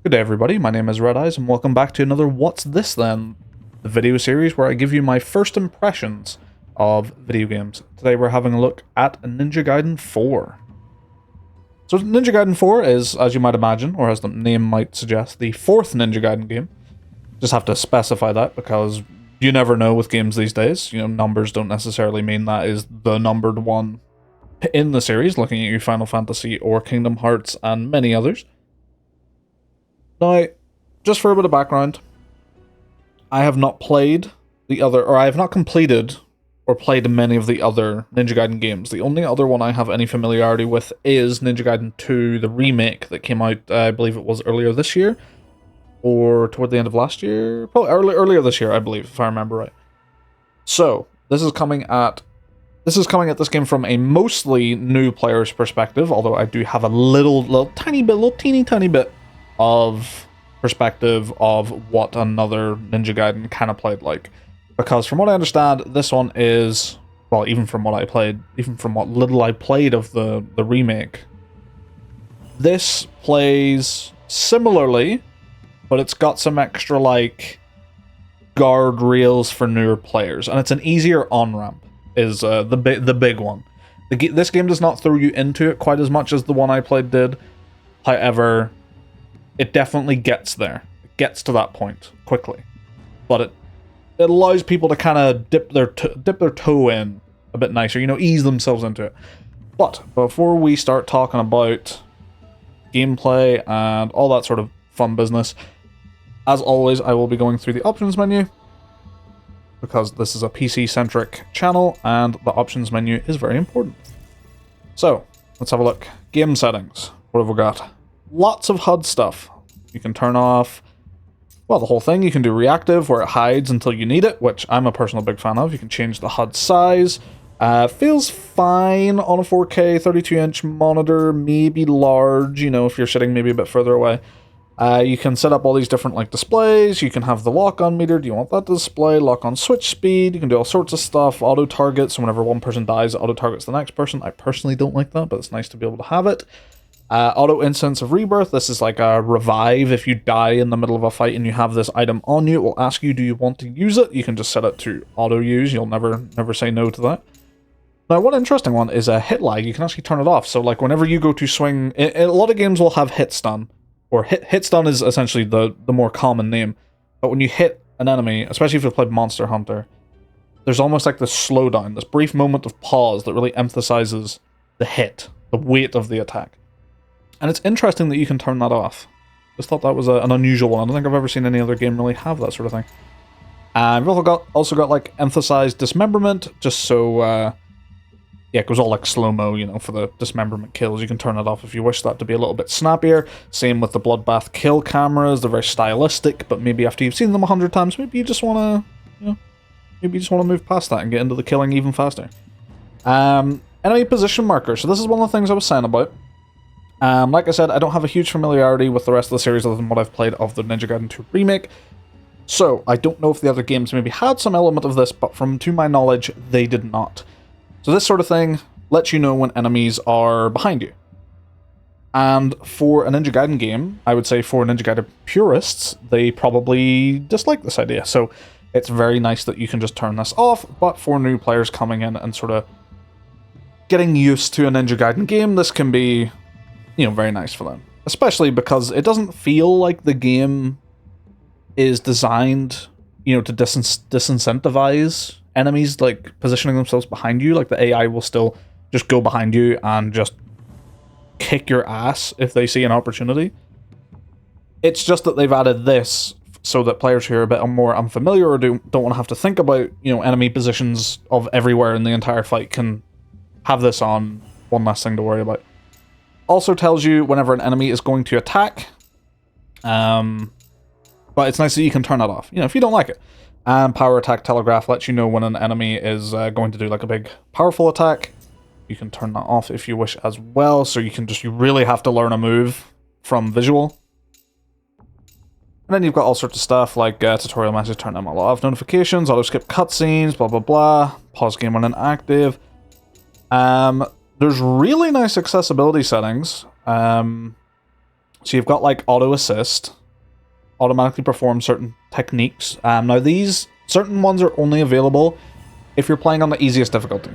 Good day everybody, my name is Redeyes and welcome back to another What's This Then? The video series where I give you my first impressions of video games. Today we're having a look at Ninja Gaiden 4. So Ninja Gaiden 4 is, as you might imagine, or as the name might suggest, the fourth Ninja Gaiden game. Just have to specify that because you never know with games these days. You know, numbers don't necessarily mean that is the numbered one in the series, looking at your Final Fantasy or Kingdom Hearts and many others. Now, just for a bit of background, I have not played the other, or I have not completed or played many of the other Ninja Gaiden games. The only other one I have any familiarity with is Ninja Gaiden 2, the remake that came out, I believe it was earlier this year, or toward the end of last year? Probably earlier this year, I believe, if I remember right. So, this is coming at this game from a mostly new player's perspective, although I do have a little teeny tiny bit of perspective of what another Ninja Gaiden kind of played like. Because from what I understand, this one is, well, even from what little I played of the remake, this plays similarly, but it's got some extra, like, guardrails for newer players, and it's an easier on-ramp, is the big one. This game does not throw you into it quite as much as the one I played did. However, it definitely gets there. It gets to that point quickly. But it allows people to kind of dip their toe in a bit nicer, you know, ease themselves into it. But before we start talking about gameplay and all that sort of fun business, as always, I will be going through the options menu, because this is a PC-centric channel, and the options menu is very important. So, let's have a look. Game settings. What have we got? Lots of HUD stuff. You can turn off, well, the whole thing. You can do reactive, where it hides until you need it, which I'm a personal big fan of. You can change the HUD size. Feels fine on a 4K 32-inch monitor, maybe large, you know, if you're sitting maybe a bit further away. You can set up all these different, like, displays. You can have the lock-on meter. Do you want that to display? Lock-on switch speed. You can do all sorts of stuff. Auto-target, so whenever one person dies, it auto-targets the next person. I personally don't like that, but it's nice to be able to have it. Auto instance of rebirth. This is like a revive. If you die in the middle of a fight and you have this item on you, it will ask you, do you want to use it? You can just set it to auto use. You'll never say no to that. Now, one interesting one is a hit lag. You can actually turn it off. So, like, whenever you go to swing, a lot of games will have hit stun, or hit stun is essentially the more common name. But when you hit an enemy, especially if you've played Monster Hunter, there's almost like this slowdown, this brief moment of pause that really emphasizes the hit, the weight of the attack. And it's interesting that you can turn that off. Just thought that was an unusual one. I don't think I've ever seen any other game really have that sort of thing. We've also got like emphasized dismemberment, just so yeah, it goes all like slow-mo, you know, for the dismemberment kills. You can turn it off if you wish that to be a little bit snappier. Same with the bloodbath kill cameras. They're very stylistic, but maybe after you've seen them 100 times, maybe you just want to, move past that and get into the killing even faster. Enemy position marker. So this is one of the things I was saying about. Like I said, I don't have a huge familiarity with the rest of the series other than what I've played of the Ninja Gaiden 2 remake. So, I don't know if the other games maybe had some element of this, but to my knowledge, they did not. So this sort of thing lets you know when enemies are behind you. And for a Ninja Gaiden game, I would say for Ninja Gaiden purists, they probably dislike this idea. So, it's very nice that you can just turn this off, but for new players coming in and sort of getting used to a Ninja Gaiden game, this can be, you know, very nice for them. Especially because it doesn't feel like the game is designed, you know, to disincentivize enemies, like, positioning themselves behind you. Like, the AI will still just go behind you and just kick your ass if they see an opportunity. It's just that they've added this so that players who are a bit more unfamiliar or don't want to have to think about, you know, enemy positions of everywhere in the entire fight can have this on. One less thing to worry about. Also tells you whenever an enemy is going to attack. But it's nice that you can turn that off, you know, if you don't like it. And power attack telegraph lets you know when an enemy is going to do like a big powerful attack. You can turn that off if you wish as well. So you really have to learn a move from visual. And then you've got all sorts of stuff like tutorial message, turn them all off, notifications, auto skip cutscenes, blah blah blah, pause game when inactive. There's really nice accessibility settings. So you've got like auto assist, automatically perform certain techniques. Now these certain ones are only available if you're playing on the easiest difficulty.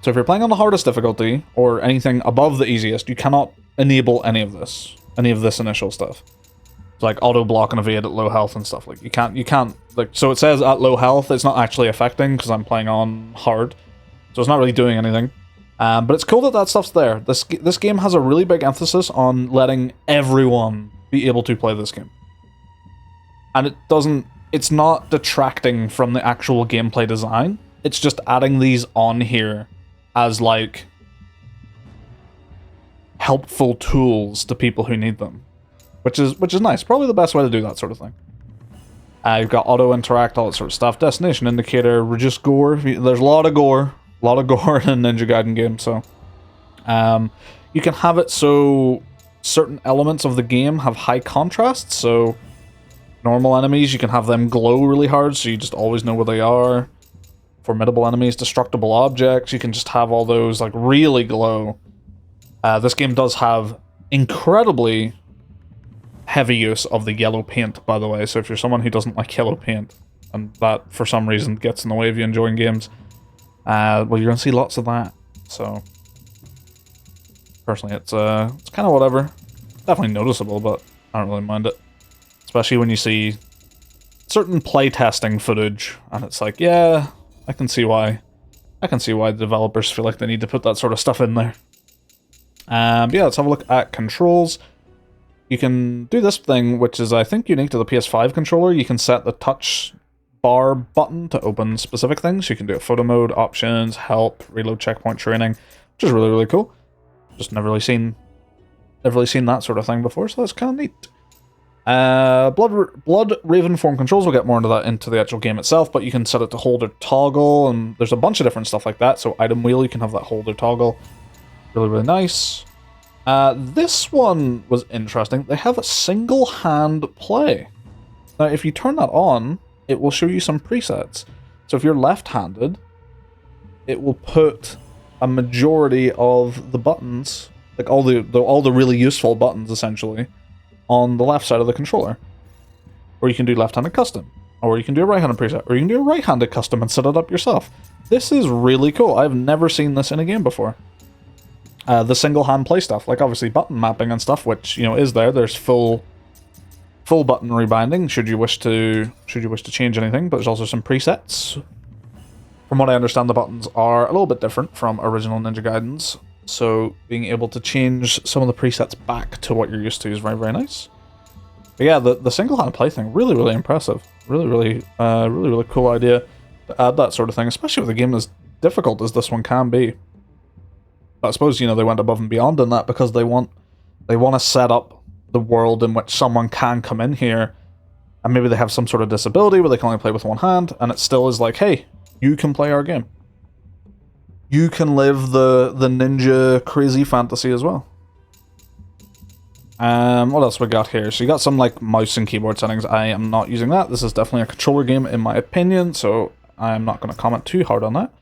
So if you're playing on the hardest difficulty or anything above the easiest, you cannot enable any of this initial stuff. It's like auto block and evade at low health and stuff. Like you can't like, so it says at low health, it's not actually affecting because I'm playing on hard, so it's not really doing anything. But it's cool that that stuff's there. This game has a really big emphasis on letting everyone be able to play this game, and it's not detracting from the actual gameplay design. It's just adding these on here as like helpful tools to people who need them, which is nice. Probably the best way to do that sort of thing. You've got auto interact, all that sort of stuff. Destination indicator, reduce gore. There's a lot of gore in Ninja Gaiden games, so you can have it so certain elements of the game have high contrast. So normal enemies, you can have them glow really hard, so you just always know where they are. Formidable enemies, destructible objects, you can just have all those like really glow. This game does have incredibly heavy use of the yellow paint, by the way, so if you're someone who doesn't like yellow paint, and that for some reason gets in the way of you enjoying games, well, you're going to see lots of that. So personally, it's kind of whatever. Definitely noticeable, but I don't really mind it. Especially when you see certain playtesting footage, and it's like, yeah, I can see why the developers feel like they need to put that sort of stuff in there. But yeah, let's have a look at controls. You can do this thing, which is, I think, unique to the PS5 controller. You can set the touch bar button to open specific things. You can do a photo mode, options, help, reload, checkpoint, training, which is really, really cool. Just never really seen that sort of thing before, so that's kind of neat. Blood Raven form controls, we'll get more into that into the actual game itself, but you can set it to hold or toggle, and there's a bunch of different stuff like that. So item wheel, you can have that hold or toggle. Really, really nice. This one was interesting. They have a single hand play. Now, if you turn that on, it will show you some presets. So if you're left-handed, it will put a majority of the buttons, like all the really useful buttons, essentially, on the left side of the controller. Or you can do left-handed custom, or you can do a right-handed preset, or you can do a right-handed custom and set it up yourself. This is really cool. I've never seen this in a game before. The single hand play stuff, like obviously button mapping and stuff, which, you know, is there. There's full button rebinding should you wish to change anything, but there's also some presets. From what I understand, the buttons are a little bit different from original Ninja Gaidens, so being able to change some of the presets back to what you're used to is very, very nice. But yeah, the single hand play thing, really, really impressive. Really cool idea to add that sort of thing, especially with a game as difficult as this one can be. But I suppose, you know, they went above and beyond in that because they want to set up the world in which someone can come in here and maybe they have some sort of disability where they can only play with one hand, and it still is like, hey, you can play our game. You can live the ninja crazy fantasy as well. What else we got here? So you got some like mouse and keyboard settings. I am not using that. This is definitely a controller game in my opinion, so I'm not going to comment too hard on that.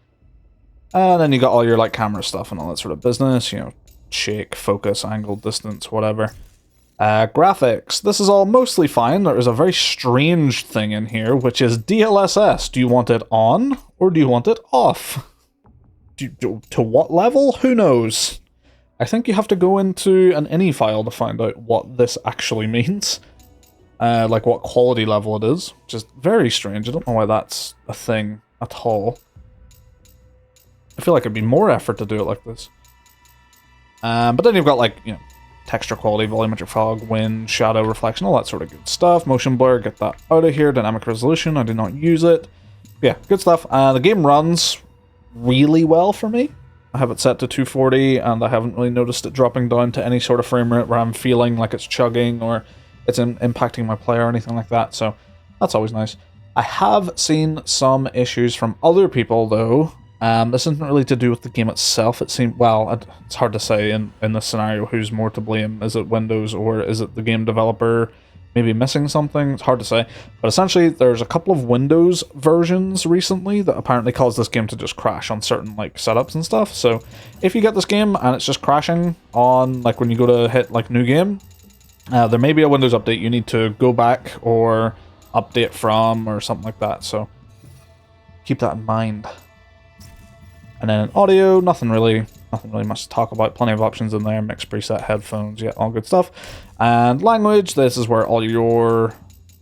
And then you got all your like camera stuff and all that sort of business, you know, shake, focus, angle, distance, whatever. Graphics. This is all mostly fine. There is a very strange thing in here, which is DLSS. Do you want it on or do you want it off? To what level? Who knows? I think you have to go into an INI file to find out what this actually means. Like what quality level it is, which is very strange. I don't know why that's a thing at all. I feel like it'd be more effort to do it like this. But then you've got like, you know, texture quality, volumetric fog, wind, shadow, reflection, all that sort of good stuff. Motion blur, get that out of here. Dynamic resolution, I do not use it. Yeah, good stuff. The game runs really well for me. I have it set to 240 and I haven't really noticed it dropping down to any sort of frame rate where I'm feeling like it's chugging or it's impacting my play or anything like that, so that's always nice. I have seen some issues from other people though. This isn't really to do with the game itself. It seems, well, it's hard to say in this scenario who's more to blame. Is it Windows or is it the game developer maybe missing something? It's hard to say. But essentially, there's a couple of Windows versions recently that apparently caused this game to just crash on certain like setups and stuff. So if you get this game and it's just crashing on like when you go to hit like new game, There may be a Windows update you need to go back or update from or something like that, so keep that in mind. And then audio, nothing really much to talk about. Plenty of options in there, mixed preset, headphones, yeah, all good stuff. And language, this is where all your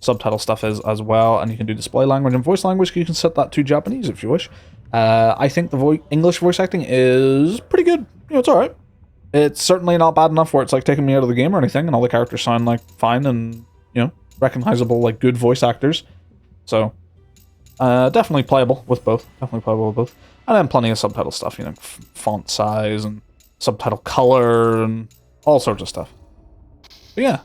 subtitle stuff is as well, and you can do display language and voice language. You can set that to Japanese if you wish. I think the English voice acting is pretty good. You know, it's alright. It's certainly not bad enough where it's like taking me out of the game or anything, and all the characters sound like fine and, you know, recognizable, like good voice actors. So, definitely playable with both. And then plenty of subtitle stuff, you know, font size and subtitle color and all sorts of stuff. But yeah.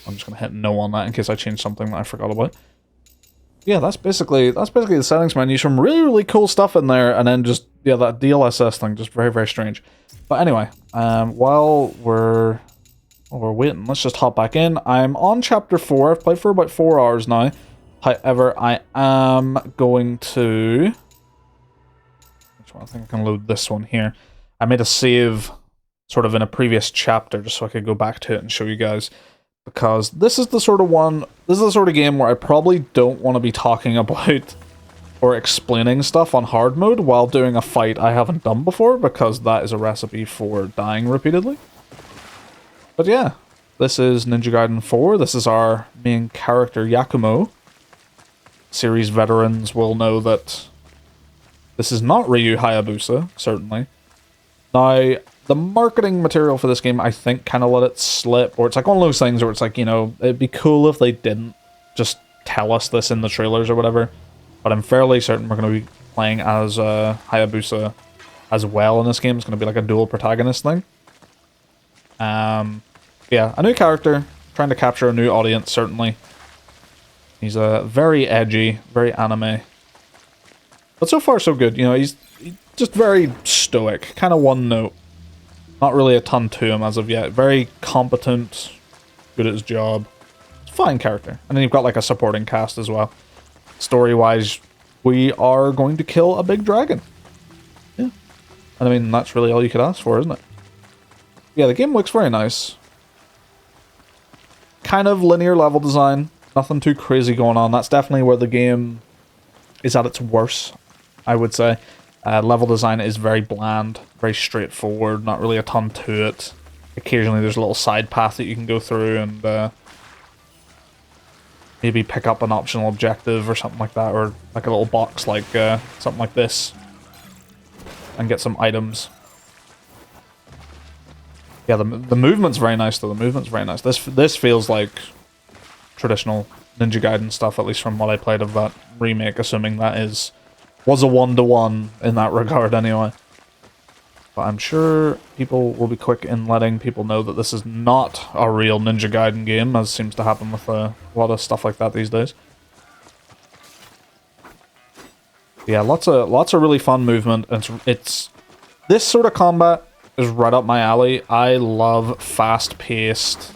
I'm just gonna hit no on that in case I change something that I forgot about. Yeah, that's basically the settings menu. Some really cool stuff in there, and then just, yeah, that DLSS thing, just very strange. But anyway, while we're waiting, let's just hop back in. I'm on chapter 4. I've played for about 4 hours now. However, I am going to... Which one? I think I can load this one here. I made a save sort of in a previous chapter just so I could go back to it and show you guys. Because this is the sort of game where I probably don't want to be talking about or explaining stuff on hard mode while doing a fight I haven't done before, because that is a recipe for dying repeatedly. But yeah, this is Ninja Gaiden 4. This is our main character, Yakumo. Series veterans will know that this is not Ryu Hayabusa, certainly. Now, the marketing material for this game, I think, kind of let it slip, or it's like one of those things where it's like, you know, it'd be cool if they didn't just tell us this in the trailers or whatever, but I'm fairly certain we're going to be playing as Hayabusa as well in this game. It's going to be like a dual protagonist thing. Yeah, a new character, trying to capture a new audience, certainly. He's very edgy, very anime. But so far, so good. You know, he's just very stoic, kind of one note. Not really a ton to him as of yet. Very competent, good at his job. Fine character. And then you've got like a supporting cast as well. Story-wise, we are going to kill a big dragon. Yeah. And I mean, that's really all you could ask for, isn't it? Yeah, the game looks very nice. Kind of linear level design. Nothing too crazy going on. That's definitely where the game is at its worst, I would say. Level design is very bland, very straightforward, not really a ton to it. Occasionally there's a little side path that you can go through and maybe pick up an optional objective or something like that, or like a little box like something like this, and get some items. Yeah, the movement's very nice though, the movement's very nice. This feels like traditional Ninja Gaiden stuff, at least from what I played of that remake, assuming that was a one-to-one in that regard anyway. But I'm sure people will be quick in letting people know that this is not a real Ninja Gaiden game, as seems to happen with a lot of stuff like that these days. Yeah, lots of really fun movement. It's this sort of combat is right up my alley. I love fast-paced,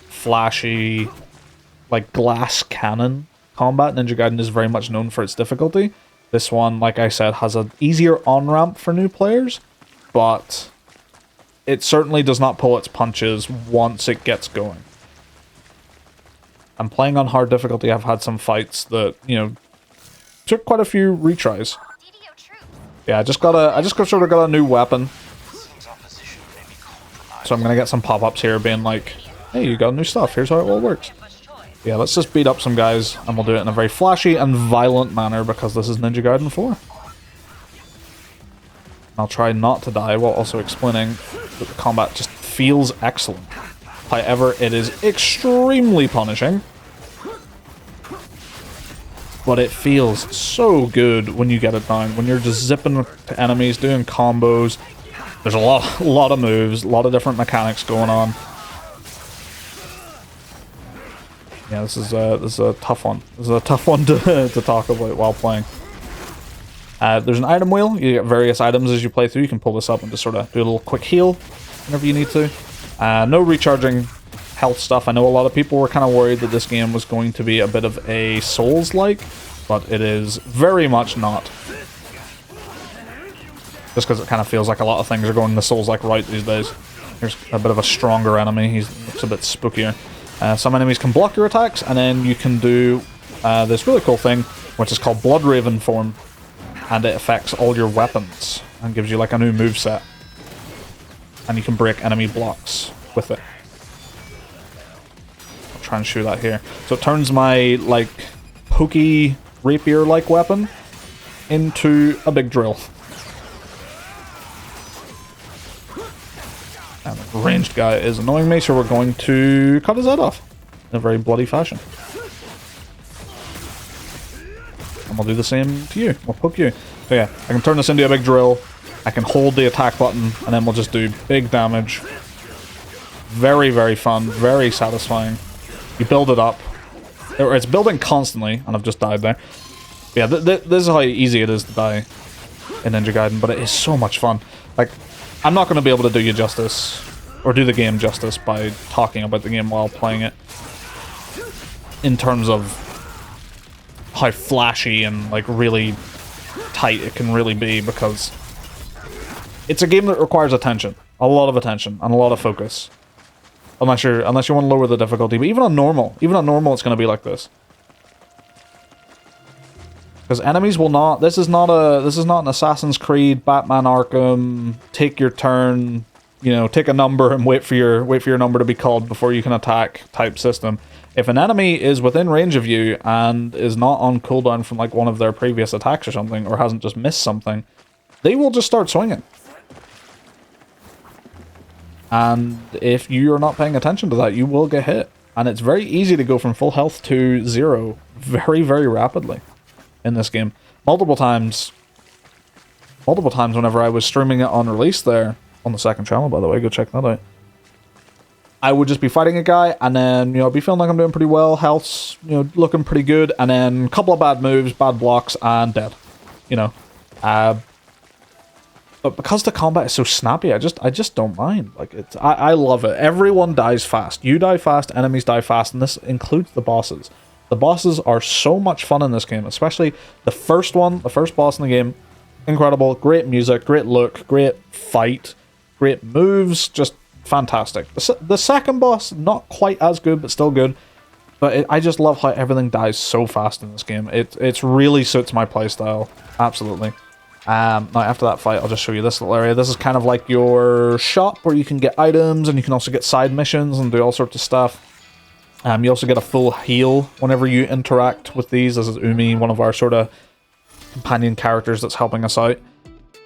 flashy, like glass cannon combat. Ninja Gaiden is very much known for its difficulty. This one, like I said, has an easier on-ramp for new players, but it certainly does not pull its punches once it gets going. I'm playing on hard difficulty. I've had some fights that, you know, took quite a few retries. Yeah, I just sort of got a new weapon. So I'm gonna get some pop-ups here being like, hey, you got new stuff, here's how it all works. Yeah, let's just beat up some guys, and we'll do it in a very flashy and violent manner, because this is Ninja Gaiden 4. I'll try not to die, while also explaining that the combat just feels excellent. However, it is extremely punishing. But it feels so good when you get it down. When you're just zipping to enemies, doing combos. There's a lot of moves, a lot of different mechanics going on. Yeah, this is a tough one. This is a tough one to talk about while playing. There's an item wheel. You get various items as you play through. You can pull this up and just sort of do a little quick heal whenever you need to. No recharging health stuff. I know a lot of people were kind of worried that this game was going to be a bit of a Souls-like, but it is very much not. Just because it kind of feels like a lot of things are going the Souls-like route these days. Here's a bit of a stronger enemy. He looks a bit spookier. Some enemies can block your attacks, and then you can do this really cool thing, which is called Blood Raven form, and it affects all your weapons and gives you like a new moveset. And you can break enemy blocks with it. I'll try and show that here. So it turns my like pokey rapier-like weapon into a big drill. And the ranged guy is annoying me, so we're going to cut his head off in a very bloody fashion. And we'll do the same to you. We'll poke you. So yeah, I can turn this into a big drill. I can hold the attack button, and then we'll just do big damage. Very, very fun. Very satisfying. You build it up. It's building constantly, and I've just died there. Yeah, this is how easy it is to die in Ninja Gaiden, but it is so much fun. Like, I'm not going to be able to do you justice, or do the game justice by talking about the game while playing it. In terms of how flashy and, like, really tight it can really be, because it's a game that requires attention. A lot of attention, and a lot of focus. Unless you want to lower the difficulty, but even on normal it's going to be like this. Because enemies will not. This is not an Assassin's Creed, Batman Arkham. Take your turn, you know, take a number and wait for your number to be called before you can attack type system. If an enemy is within range of you and is not on cooldown from like one of their previous attacks or something, or hasn't just missed something, they will just start swinging. And if you are not paying attention to that, you will get hit. And it's very easy to go from full health to 0 very, very rapidly in this game. Multiple times whenever I was streaming it on release there, on the second channel, by the way, go check that out. I would just be fighting a guy, and then, you know, I'd be feeling like I'm doing pretty well, health's, you know, looking pretty good, and then a couple of bad moves, bad blocks, and dead. You know. But because the combat is so snappy, I just don't mind. Like, I love it. Everyone dies fast. You die fast, enemies die fast, and this includes the bosses. The bosses are so much fun in this game, especially the first one, the first boss in the game. Incredible, great music, great look, great fight, great moves, just fantastic. The second boss, not quite as good, but still good. But I just love how everything dies so fast in this game. It really suits my playstyle, absolutely. Now after that fight, I'll just show you this little area. This is kind of like your shop where you can get items, and you can also get side missions and do all sorts of stuff. You also get a full heal whenever you interact with these. This is Umi, one of our sort of companion characters that's helping us out.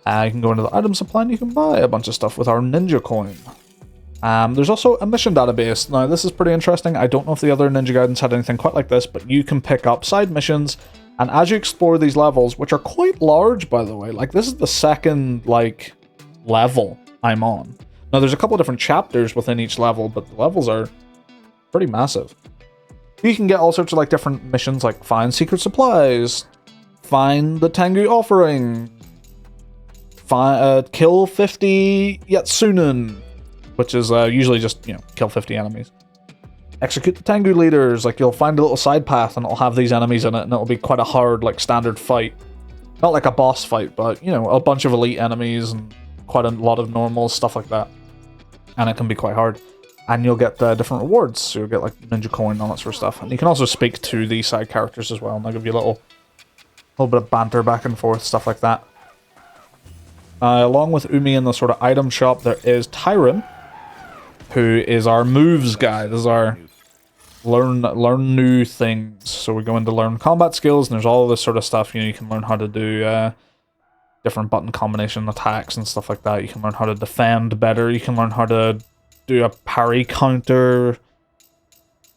You can go into the item supply and you can buy a bunch of stuff with our Ninja Coin. There's also a mission database. Now, this is pretty interesting. I don't know if the other Ninja Gaidens had anything quite like this, but you can pick up side missions, and as you explore these levels, which are quite large, by the way, like, this is the second, like, level I'm on. Now, there's a couple of different chapters within each level, but the levels are pretty massive. You can get all sorts of, like, different missions, like find secret supplies, find the Tengu offering, kill 50 Yatsunin, which is usually just, you know, kill 50 enemies. Execute the Tengu leaders, like, you'll find a little side path and it'll have these enemies in it, and it'll be quite a hard, like, standard fight. Not like a boss fight, but, you know, a bunch of elite enemies and quite a lot of normals, stuff like that. And it can be quite hard. And you'll get different rewards, so you'll get, like, Ninja Coin and all that sort of stuff. And you can also speak to the side characters as well, and they'll give you a little bit of banter back and forth, stuff like that. Along with Umi in the sort of item shop, there is Tyron, who is our moves guy. This is our learn new things. So we go into learn combat skills, and there's all this sort of stuff. You know, you can learn how to do different button combination attacks and stuff like that. You can learn how to defend better. You can learn how to do a parry counter.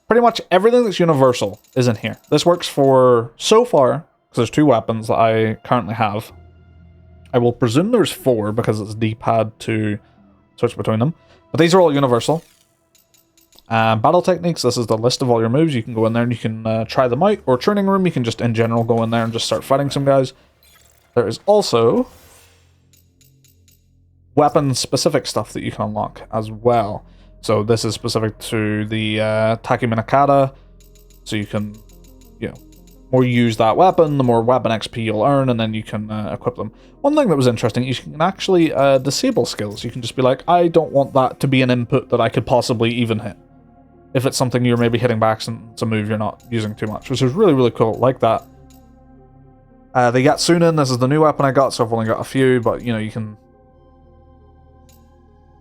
Pretty much everything that's universal is in here. This works for, so far, because there's 2 weapons that I currently have. I will presume there's 4 because it's D-pad to switch between them. But these are all universal. Battle techniques, this is the list of all your moves. You can go in there and you can try them out. Or training room, you can just in general go in there and just start fighting some guys. There is also weapon-specific stuff that you can unlock as well. So this is specific to the Taki Minakata. So you can, you know, more you use that weapon, the more weapon XP you'll earn, and then you can equip them. One thing that was interesting, you can actually disable skills. You can just be like, I don't want that to be an input that I could possibly even hit. If it's something you're maybe hitting back, it's a move you're not using too much, which is really, really cool. Like that. The Yatsunin, this is the new weapon I got, so I've only got a few, but you know, you can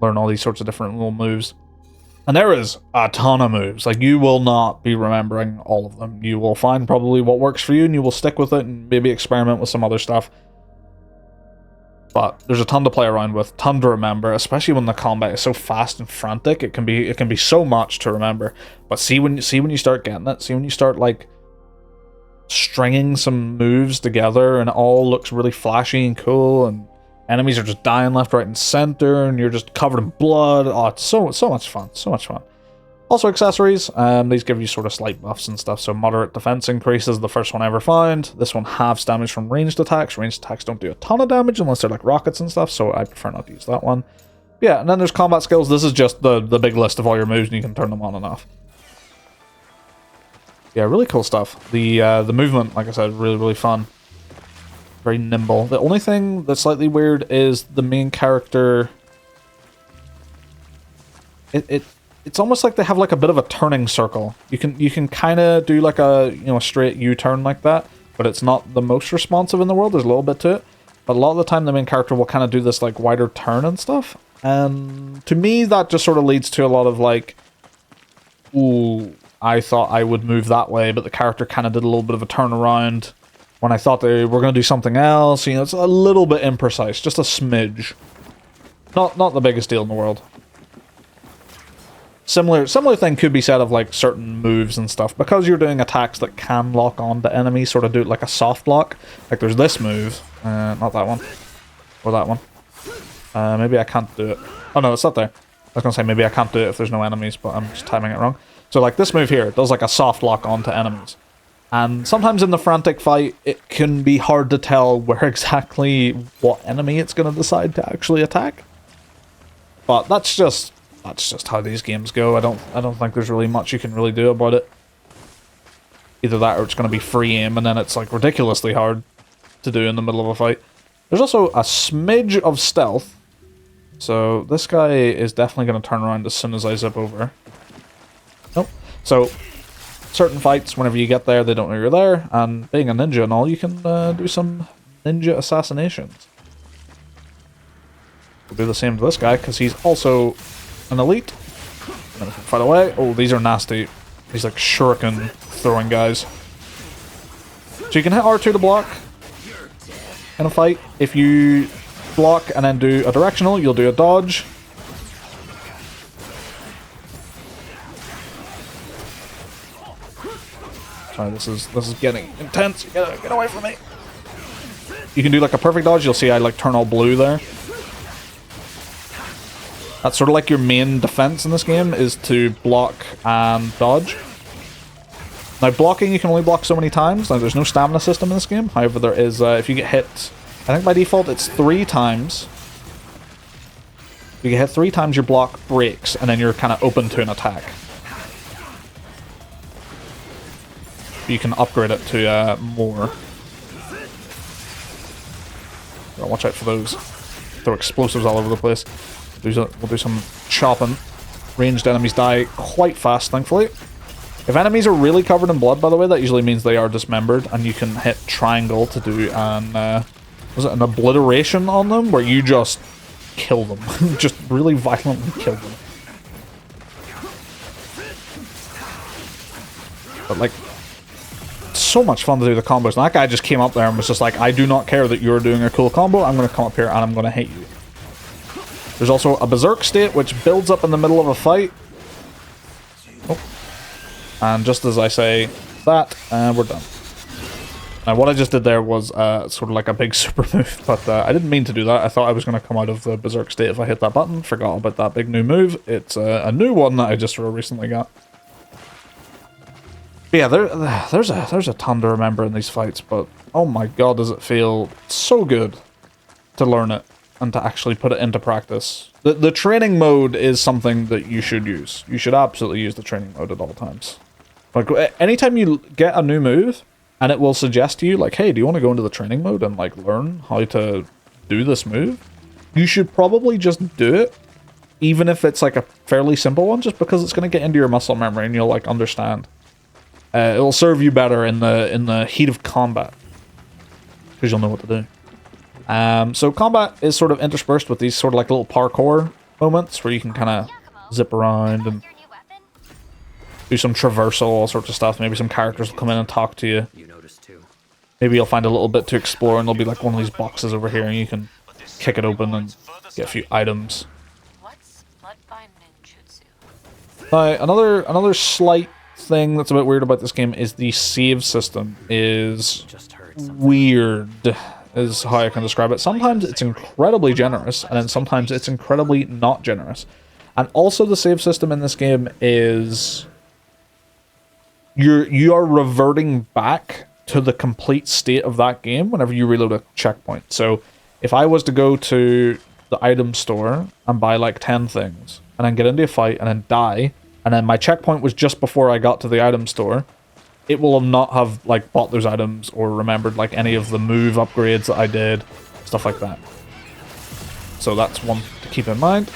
learn all these sorts of different little moves. And there is a ton of moves. Like, you will not be remembering all of them. You will find probably what works for you, and you will stick with it, and maybe experiment with some other stuff. But there's a ton to play around with, ton to remember, especially when the combat is so fast and frantic. It can be so much to remember. But see when you start getting it, see when you start like stringing some moves together, and it all looks really flashy and cool, and enemies are just dying left, right, and center, and you're just covered in blood. Oh, it's so much fun. So much fun. Also, accessories. These give you sort of slight buffs and stuff. So, moderate defense increases, the first one I ever found. This one halves damage from ranged attacks. Ranged attacks don't do a ton of damage unless they're like rockets and stuff, so I prefer not to use that one. Yeah, and then there's combat skills. This is just the big list of all your moves, and you can turn them on and off. Yeah, really cool stuff. The movement, like I said, really, really fun. Very nimble. The only thing that's slightly weird is the main character. It's almost like they have like a bit of a turning circle. You can kind of do like a straight U-turn like that, but it's not the most responsive in the world. There's a little bit to it, but a lot of the time the main character will kind of do this like wider turn and stuff. And to me, that just sort of leads to a lot of like, ooh, I thought I would move that way, but the character kind of did a little bit of a turnaround when I thought they were going to do something else. You know, it's a little bit imprecise, just a smidge. Not the biggest deal in the world. Similar thing could be said of like certain moves and stuff. Because you're doing attacks that can lock on to enemies, sort of do it like a soft lock. Like there's this move, not that one, or that one. Maybe I can't do it. Oh no, it's not there. I was going to say maybe I can't do it if there's no enemies, but I'm just timing it wrong. So like this move here does like a soft lock onto enemies. And sometimes in the frantic fight, it can be hard to tell where exactly what enemy it's going to decide to actually attack. But that's just how these games go. I don't think there's really much you can really do about it. Either that or it's going to be free aim, and then it's like ridiculously hard to do in the middle of a fight. There's also a smidge of stealth. So this guy is definitely going to turn around as soon as I zip over. Nope. So certain fights, whenever you get there, they don't know you're there, and being a ninja and all, you can do some ninja assassinations. We'll do the same to this guy, because he's also an elite. And then if we fight away, oh, these are nasty. These like shuriken throwing guys. So you can hit R2 to block in a fight. If you block and then do a directional, you'll do a dodge. Sorry, this is getting intense. Get away from me. You can do like a perfect dodge. You'll see I like turn all blue there. That's sort of like your main defense in this game, is to block and dodge. Now blocking, you can only block so many times. Now there's no stamina system in this game. However, there is, if you get hit, I think by default it's 3 times. If you get hit 3 times, your block breaks, and then you're kind of open to an attack. You can upgrade it to more. Watch out for those. Throw explosives all over the place. We'll do some chopping. Ranged enemies die quite fast, thankfully. If enemies are really covered in blood, by the way, that usually means they are dismembered, and you can hit triangle to do an obliteration on them, where you just kill them. Just really violently kill them. But like, so much fun to do the combos. And that guy just came up there and was just like, I do not care that you're doing a cool combo, I'm going to come up here and I'm going to hit you. There's also a berserk state, which builds up in the middle of a fight. Oh. And just as I say that, we're done. Now what I just did there was sort of like a big super move, but I didn't mean to do that. I thought I was going to come out of the berserk state if I hit that button. Forgot about that big new move. It's a new one that I just recently got. But yeah, there's a ton to remember in these fights, but oh my god, does it feel so good to learn it and to actually put it into practice. The training mode is something that you should use. You should absolutely use the training mode at all times. Like, anytime you get a new move, and it will suggest to you, like, hey, do you want to go into the training mode and, like, learn how to do this move? You should probably just do it, even if it's, like, a fairly simple one, just because it's going to get into your muscle memory and you'll, like, understand. It'll serve you better in the heat of combat, because you'll know what to do. So combat is sort of interspersed with these sort of, like, little parkour moments where you can kind of zip around and do some traversal, all sorts of stuff. Maybe some characters will come in and talk to you. Maybe you'll find a little bit to explore, and there'll be like one of these boxes over here, and you can kick it open and get a few items. Now, another slight thing that's a bit weird about this game is the save system is weird, is how I can describe it. Sometimes it's incredibly generous, and then sometimes it's incredibly not generous. And also the save system in this game is you are reverting back to the complete state of that game whenever you reload a checkpoint. So if I was to go to the item store and buy like 10 things and then get into a fight and then die, and then my checkpoint was just before I got to the item store, it will not have like bought those items or remembered like any of the move upgrades that I did, stuff like that. So that's one to keep in mind.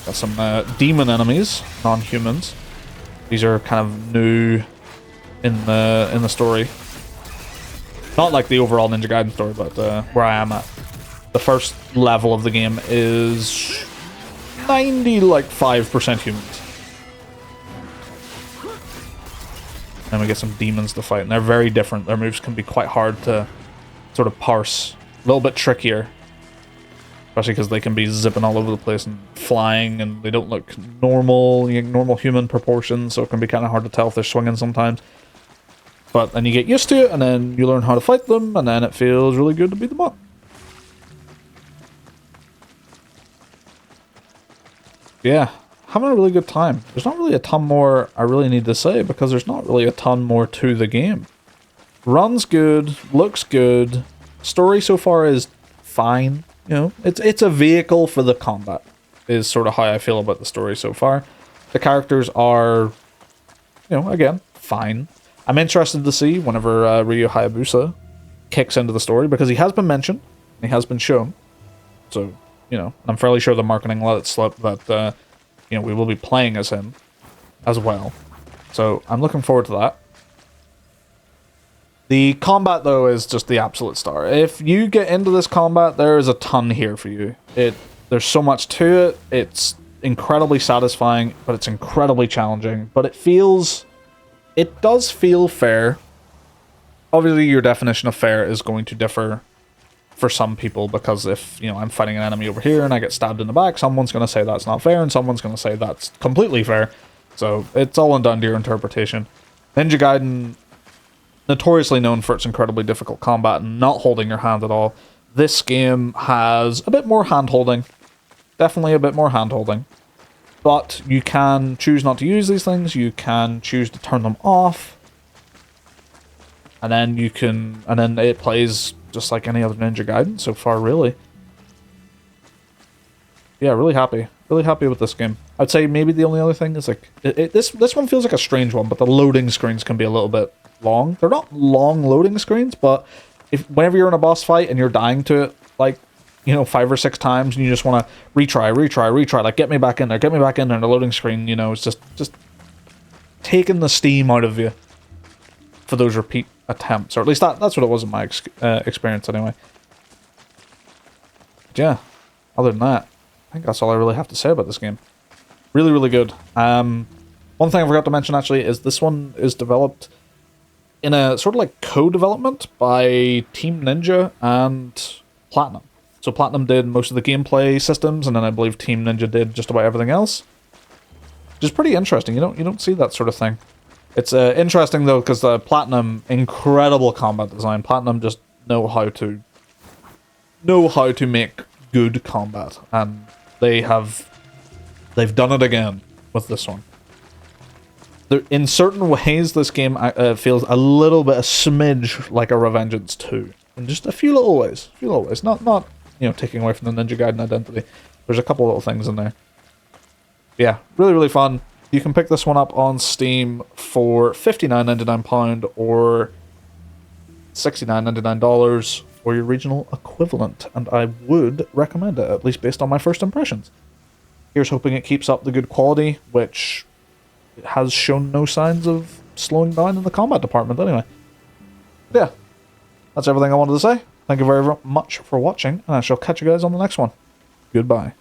Got some demon enemies, non-humans. These are kind of new in the story. Not like the overall Ninja Gaiden story, but where I am at. The first level of the game is 95% humans. And we get some demons to fight, and they're very different. Their moves can be quite hard to sort of parse. A little bit trickier. Especially because they can be zipping all over the place and flying, and they don't look normal, normal human proportions, so it can be kind of hard to tell if they're swinging sometimes. But then you get used to it, and then you learn how to fight them, and then it feels really good to beat them up. Yeah, having a really good time. There's not really a ton more I really need to say, because there's not really a ton more to the game. Runs good, looks good, story so far is fine. You know, it's a vehicle for the combat, is sort of how I feel about the story so far. The characters are, you know, again, fine. I'm interested to see whenever Ryu Hayabusa kicks into the story, because he has been mentioned, and he has been shown. So, you know, I'm fairly sure the marketing let it slip that, you know, we will be playing as him as well. So, I'm looking forward to that. The combat, though, is just the absolute star. If you get into this combat, there is a ton here for you. There's so much to it. It's incredibly satisfying, but it's incredibly challenging. But it does feel fair. Obviously, your definition of fair is going to differ for some people, because if, you know, I'm fighting an enemy over here and I get stabbed in the back, someone's going to say that's not fair, and someone's going to say that's completely fair. So it's all down to your interpretation. Ninja Gaiden, notoriously known for its incredibly difficult combat and not holding your hand at all. This game has a bit more hand-holding. Definitely a bit more hand-holding. But you can choose not to use these things. You can choose to turn them off. And then it plays just like any other Ninja Gaiden so far, really. Yeah, really happy. Really happy with this game. I'd say maybe the only other thing is like this one feels like a strange one, but the loading screens can be a little bit long. They're not long loading screens, but whenever you're in a boss fight and you're dying to it, like, you know, 5 or 6 times, and you just want to retry, like, get me back in there, and the loading screen, you know, is just taking the steam out of you for those repeat attempts, or at least that's what it was in my experience anyway. But yeah, other than that, I think that's all I really have to say about this game. Really, really good. One thing I forgot to mention, actually, is this one is developed in a sort of like co-development by Team Ninja and Platinum. So Platinum did most of the gameplay systems, and then I believe Team Ninja did just about everything else. Which is pretty interesting. You don't see that sort of thing. It's interesting though, because Platinum, incredible combat design. Platinum just know how to make good combat, and they've done it again with this one. In certain ways, this game feels a little bit, a smidge like a Revengeance 2. In just a few little ways. Not you know, taking away from the Ninja Gaiden identity. There's a couple little things in there. Yeah, really, really fun. You can pick this one up on Steam for £59.99 or $69.99 or your regional equivalent, and I would recommend it, at least based on my first impressions. Here's hoping it keeps up the good quality, which it has shown no signs of slowing down in the combat department anyway. But yeah, that's everything I wanted to say. Thank you very much for watching, and I shall catch you guys on the next one. Goodbye.